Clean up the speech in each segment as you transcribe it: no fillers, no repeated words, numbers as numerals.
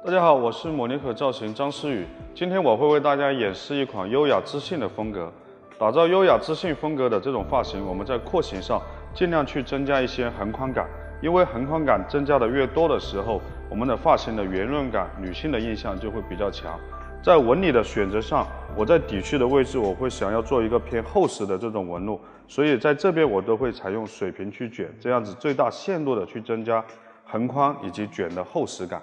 大家好，我是莫尼可造型张思宇。今天我会为大家演示一款优雅知性的风格。打造优雅知性风格的这种发型，我们在廓形上尽量去增加一些横宽感，因为横宽感增加的越多的时候，我们的发型的圆润感、女性的印象就会比较强。在纹理的选择上，我在底区的位置我会想要做一个偏厚实的这种纹路，所以在这边我都会采用水平去卷，这样子最大限度的去增加横宽以及卷的厚实感。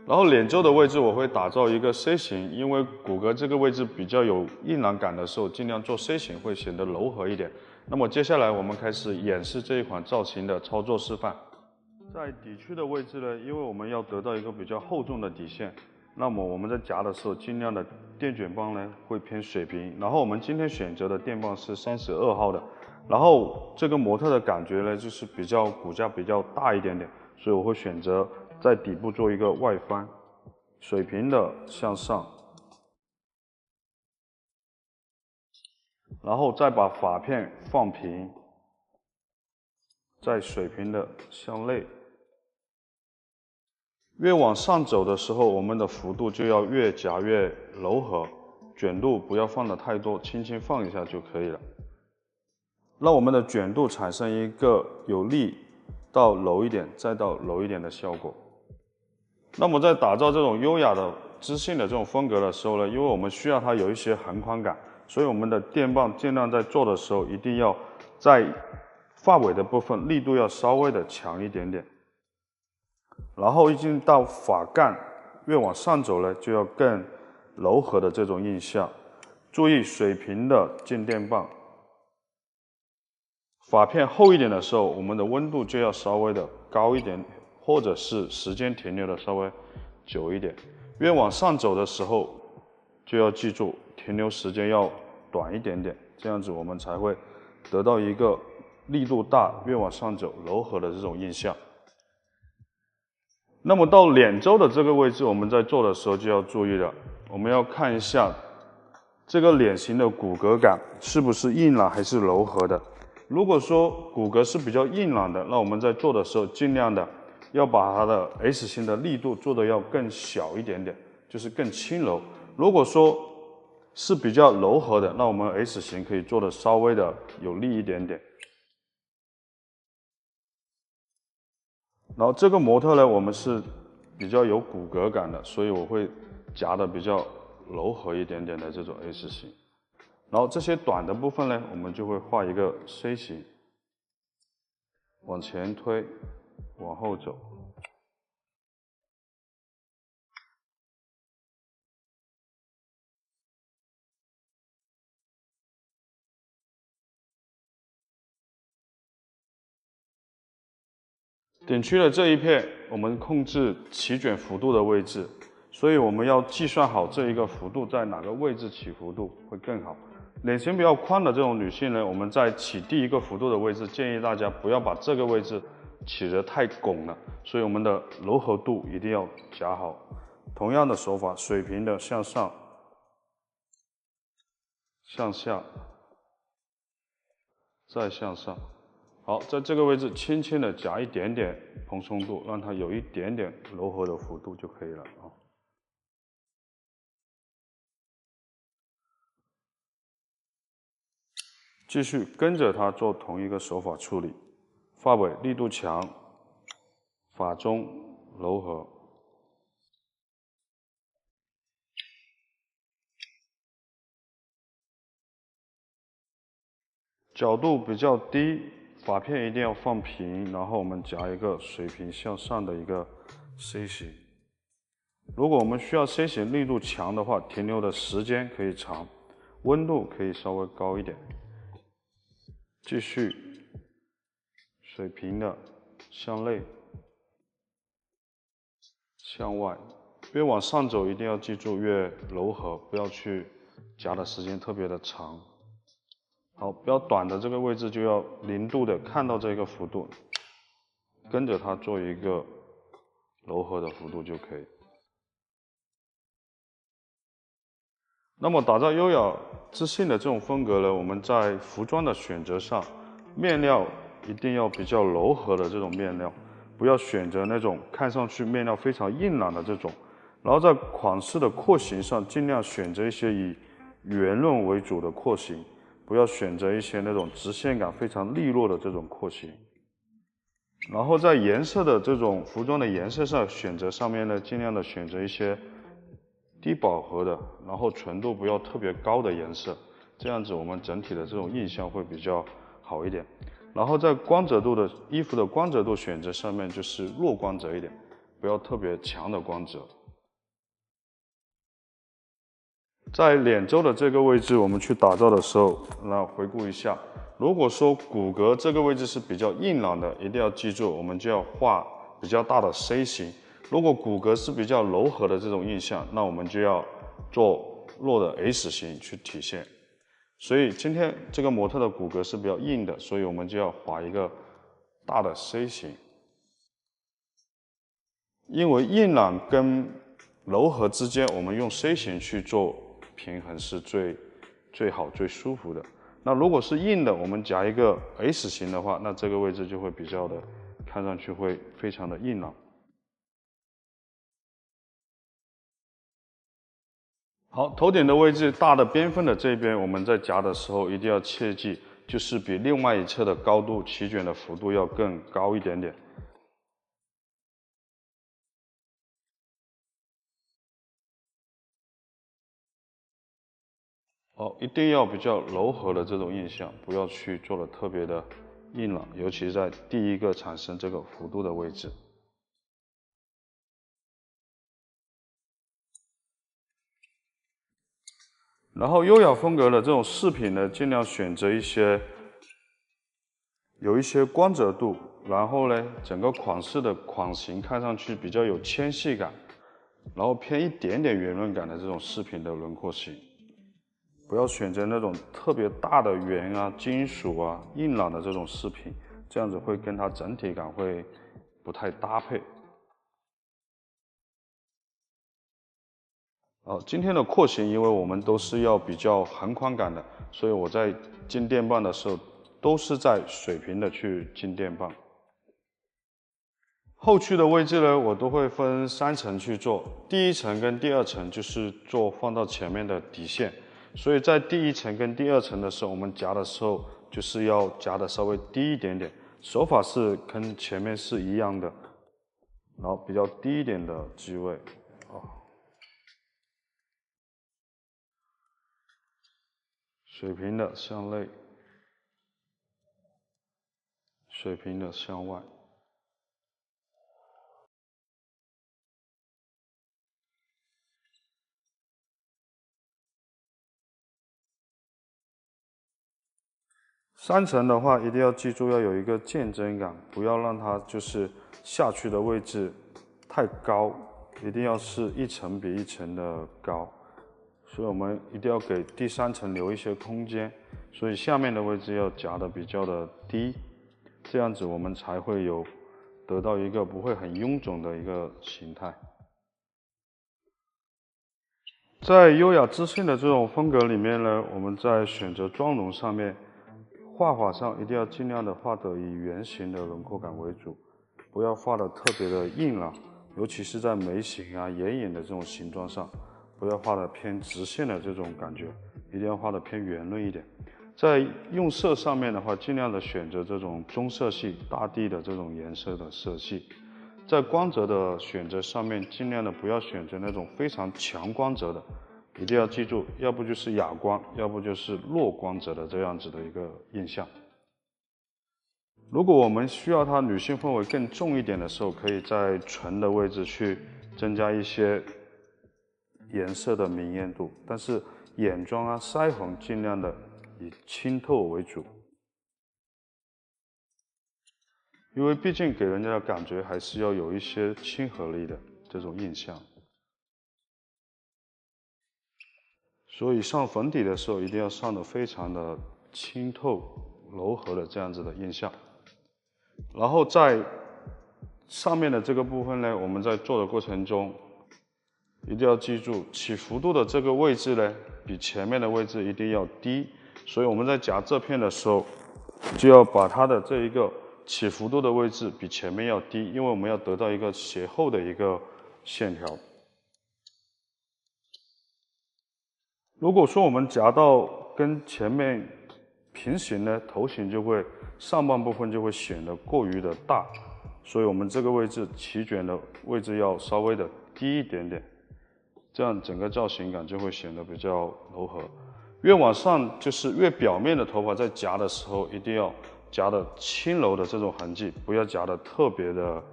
然后脸皱的位置我会打造一个 C 型，因为骨骼这个位置比较有硬朗感的时候，尽量做 C 型会显得柔和一点。那么接下来我们开始演示这一款造型的操作示范。在底区的位置呢，因为我们要得到一个比较厚重的底线，那么我们在夹的时候尽量的电卷棒呢会偏水平，然后我们今天选择的电棒是32号的，然后这个模特的感觉呢就是比较骨架比较大一点点，所以我会选择在底部做一个外翻，水平的向上，然后再把发片放平，再水平的向内。越往上走的时候，我们的幅度就要越夹越柔和，卷度不要放的太多，轻轻放一下就可以了。让我们的卷度产生一个由力到柔一点，再到柔一点的效果。那么在打造这种优雅的知性的这种风格的时候呢，因为我们需要它有一些横宽感，所以我们的电棒尽量在做的时候一定要在发尾的部分力度要稍微的强一点点。然后一直到发干越往上走呢，就要更柔和的这种印象。注意水平的进电棒，发片厚一点的时候，我们的温度就要稍微的高一点，或者是时间停留的稍微久一点。越往上走的时候，就要记住停留时间要短一点点，这样子我们才会得到一个力度大、越往上走柔和的这种印象。那么到脸周的这个位置，我们在做的时候就要注意了，我们要看一下这个脸型的骨骼感是不是硬朗还是柔和的。如果说骨骼是比较硬朗的，那我们在做的时候尽量的要把它的 S 型的力度做的要更小一点点，就是更轻柔。如果说是比较柔和的，那我们 S 型可以做的稍微的有力一点点。然后这个模特呢，我们是比较有骨骼感的，所以我会夹的比较柔和一点点的这种 S 型。然后这些短的部分呢，我们就会画一个 C 型，往前推，往后走。顶区的这一片，我们控制起卷幅度的位置，所以我们要计算好这一个幅度在哪个位置起幅度会更好。脸型比较宽的这种女性呢，我们在起第一个幅度的位置，建议大家不要把这个位置起得太拱了，所以我们的柔和度一定要夹好。同样的手法，水平的向上、向下，再向上。好，在这个位置轻轻的夹一点点蓬松度，让它有一点点柔和的幅度就可以了啊。继续跟着它做同一个手法处理，发尾力度强，发中柔和。角度比较低，发片一定要放平，然后我们夹一个水平向上的一个 C 型。如果我们需要 C 型力度强的话，停留的时间可以长，温度可以稍微高一点。继续水平的向内、向外，越往上走一定要记住越柔和，不要去夹的时间特别的长。好，比较短的这个位置就要0度的看到这个幅度，跟着它做一个柔和的幅度就可以。那么打造优雅知性的这种风格呢，我们在服装的选择上，面料一定要比较柔和的这种面料，不要选择那种看上去面料非常硬朗的这种。然后在款式的廓形上，尽量选择一些以圆润为主的廓形，不要选择一些那种直线感非常利落的这种廓形。然后在颜色的这种服装的颜色上选择上面呢，尽量的选择一些低饱和的，然后纯度不要特别高的颜色，这样子我们整体的这种印象会比较好一点。然后在光泽度的衣服的光泽度选择上面，就是弱光泽一点，不要特别强的光泽。在脸周的这个位置，我们去打造的时候，那回顾一下，如果说骨骼这个位置是比较硬朗的，一定要记住，我们就要画比较大的 C 型；如果骨骼是比较柔和的这种印象，那我们就要做弱的 S 型去体现。所以今天这个模特的骨骼是比较硬的，所以我们就要画一个大的 C 型。因为硬朗跟柔和之间，我们用 C 型去做平衡是最好、最舒服的。那如果是硬的，我们夹一个 S 型的话，那这个位置就会比较的，看上去会非常的硬朗。好，头顶的位置大的边分的这边，我们在夹的时候一定要切记，就是比另外一侧的高度起卷的幅度要更高一点点。一定要比较柔和的这种印象，不要去做的特别的硬朗，尤其是在第一个产生这个幅度的位置。然后优雅风格的这种饰品呢，尽量选择一些有一些光泽度，然后呢，整个款式的款型看上去比较有纤细感，然后偏一点点圆润感的这种饰品的轮廓型。不要选择那种特别大的圆啊、金属啊、硬朗的这种饰品，这样子会跟它整体感会不太搭配。今天的廓形，因为我们都是要比较横宽感的，所以我在进电棒的时候都是在水平的去进电棒。后区的位置呢，我都会分3层去做，第1层跟第2层就是做放到前面的底线。所以在第1层跟第2层的时候，我们夹的时候就是要夹的稍微低一点点，手法是跟前面是一样的，然后比较低一点的机位，水平的向内，水平的向外。3层的话，一定要记住要有一个渐增感，不要让它就是下去的位置太高，一定要是一层比一层的高。所以我们一定要给第3层留一些空间，所以下面的位置要夹的比较的低，这样子我们才会有得到一个不会很臃肿的一个形态。在优雅知性的这种风格里面呢，我们在选择妆容上面，画法上一定要尽量的画的以圆形的轮廓感为主，不要画的特别的硬朗，尤其是在眉形啊、眼影的这种形状上，不要画的偏直线的这种感觉，一定要画的偏圆润一点。在用色上面的话，尽量的选择这种中色系、大地的这种颜色的色系。在光泽的选择上面，尽量的不要选择那种非常强光泽的，一定要记住，要不就是哑光，要不就是弱光泽的这样子的一个印象。如果我们需要它女性氛围更重一点的时候，可以在唇的位置去增加一些颜色的明艳度，但是眼妆啊、腮红尽量的以清透为主。因为毕竟给人家的感觉还是要有一些亲和力的这种印象，所以上粉底的时候一定要上的非常的清透、柔和的这样子的印象。然后在上面的这个部分呢，我们在做的过程中一定要记住，起幅度的这个位置呢，比前面的位置一定要低，所以我们在夹这片的时候，就要把它的这一个起幅度的位置比前面要低，因为我们要得到一个斜后的一个线条。如果说我们夹到跟前面平行呢，头型就会上半部分就会显得过于的大，所以我们这个位置起卷的位置要稍微的低一点点，这样整个造型感就会显得比较柔和。越往上就是越表面的头发在夹的时候，一定要夹的轻柔的这种痕迹，不要夹的特别的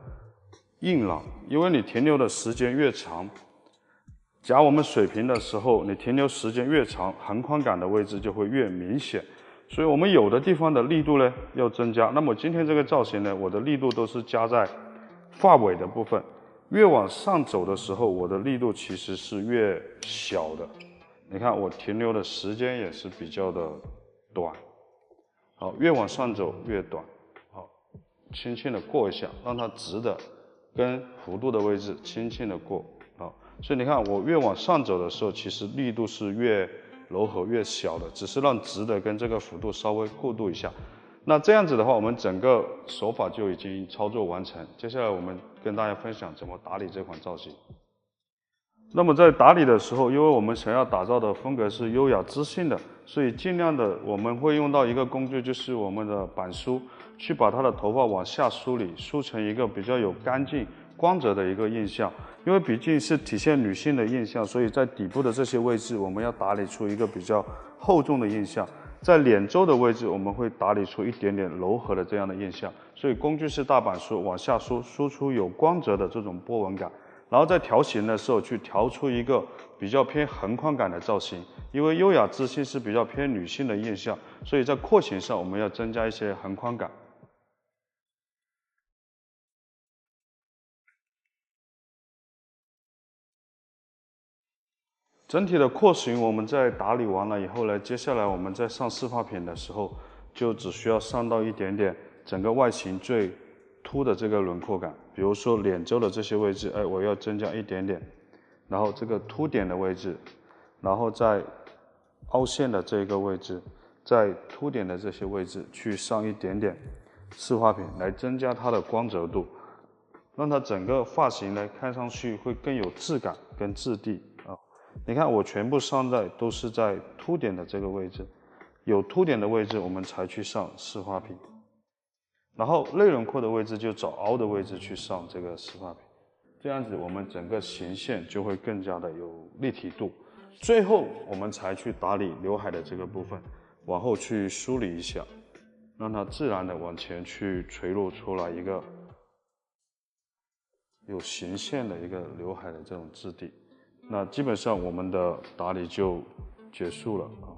硬朗，因为你停留的时间越长，夹我们水平的时候，你停留时间越长，横宽感的位置就会越明显。所以我们有的地方的力度呢要增加。那么今天这个造型呢，我的力度都是加在发尾的部分。越往上走的时候，我的力度其实是越小的。你看我停留的时间也是比较的短。好，越往上走越短。好，轻轻的过一下，让它直的跟弧度的位置轻轻的过。好，所以你看我越往上走的时候，其实力度是越柔和越小的，只是让直的跟这个幅度稍微过渡一下。那这样子的话，我们整个手法就已经操作完成。接下来我们跟大家分享怎么打理这款造型。那么在打理的时候，因为我们想要打造的风格是优雅知性的，所以尽量的我们会用到一个工具，就是我们的板梳，去把它的头发往下梳理，梳成一个比较有干净光泽的一个印象。因为毕竟是体现女性的印象，所以在底部的这些位置，我们要打理出一个比较厚重的印象。在脸周的位置，我们会打理出一点点柔和的这样的印象。所以工具是大板梳，往下梳，梳出有光泽的这种波纹感。然后在调型的时候，去调出一个比较偏横宽感的造型。因为优雅知性是比较偏女性的印象，所以在廓形上我们要增加一些横宽感。整体的廓形我们在打理完了以后呢，接下来我们在上湿发品的时候，就只需要上到一点点整个外形最凸的这个轮廓感。比如说脸周的这些位置，我要增加一点点，然后这个凸点的位置，然后在凹陷的这个位置，在凸点的这些位置去上一点点湿发品，来增加它的光泽度，让它整个发型呢看上去会更有质感跟质地啊。你看我全部上在都是在凸点的这个位置，有凸点的位置我们才去上湿发品，然后内轮廓的位置就找凹的位置去上这个湿发品，这样子我们整个形线就会更加的有立体度。最后我们才去打理刘海的这个部分，往后去梳理一下，让它自然的往前去垂落出来一个有形线的一个刘海的这种质地。那基本上我们的打理就结束了啊。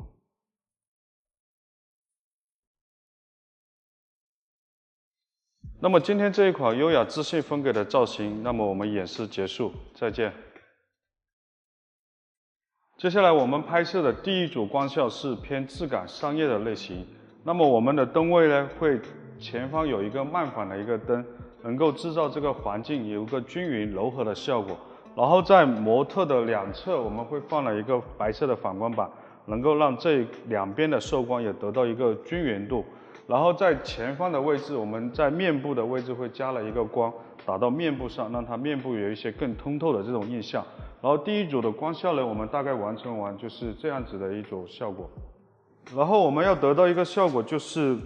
那么今天这一款优雅知性风格的造型，那么我们演示结束，再见。接下来我们拍摄的第一组光效是偏质感商业的类型。那么我们的灯位呢，会前方有一个慢反的一个灯，能够制造这个环境有一个均匀柔和的效果。然后在模特的两侧，我们会放了一个白色的反光板，能够让这两边的受光也得到一个均匀度。然后在前方的位置，我们在面部的位置会加了一个光，打到面部上，让它面部有一些更通透的这种印象。然后第一组的光效呢，我们大概完成完就是这样子的一组效果。然后我们要得到一个效果，就是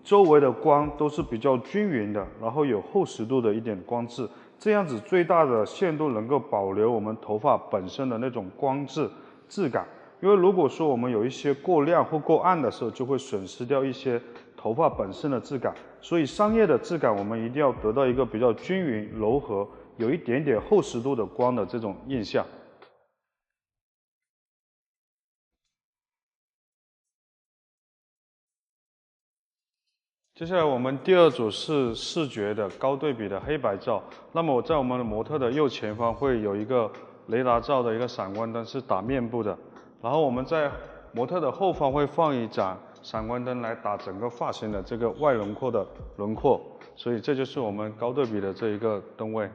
周围的光都是比较均匀的，然后有厚实度的一点光质。这样子最大的限度能够保留我们头发本身的那种光质质感，因为如果说我们有一些过亮或过暗的时候，就会损失掉一些头发本身的质感。所以商业的质感我们一定要得到一个比较均匀、柔和，有一点点厚实度的光的这种印象。接下来我们第二组是视觉的高对比的黑白照。那么我在我们的模特的右前方会有一个雷达照的一个闪光灯，是打面部的。然后我们在模特的后方会放一盏闪光灯来打整个发型的这个外轮廓的轮廓。所以这就是我们高对比的这一个灯位。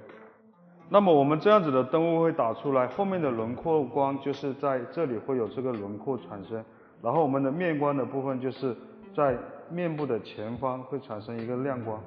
那么我们这样子的灯位会打出来，后面的轮廓光就是在这里会有这个轮廓产生。然后我们的面光的部分就是在面部的前方会产生一个亮光。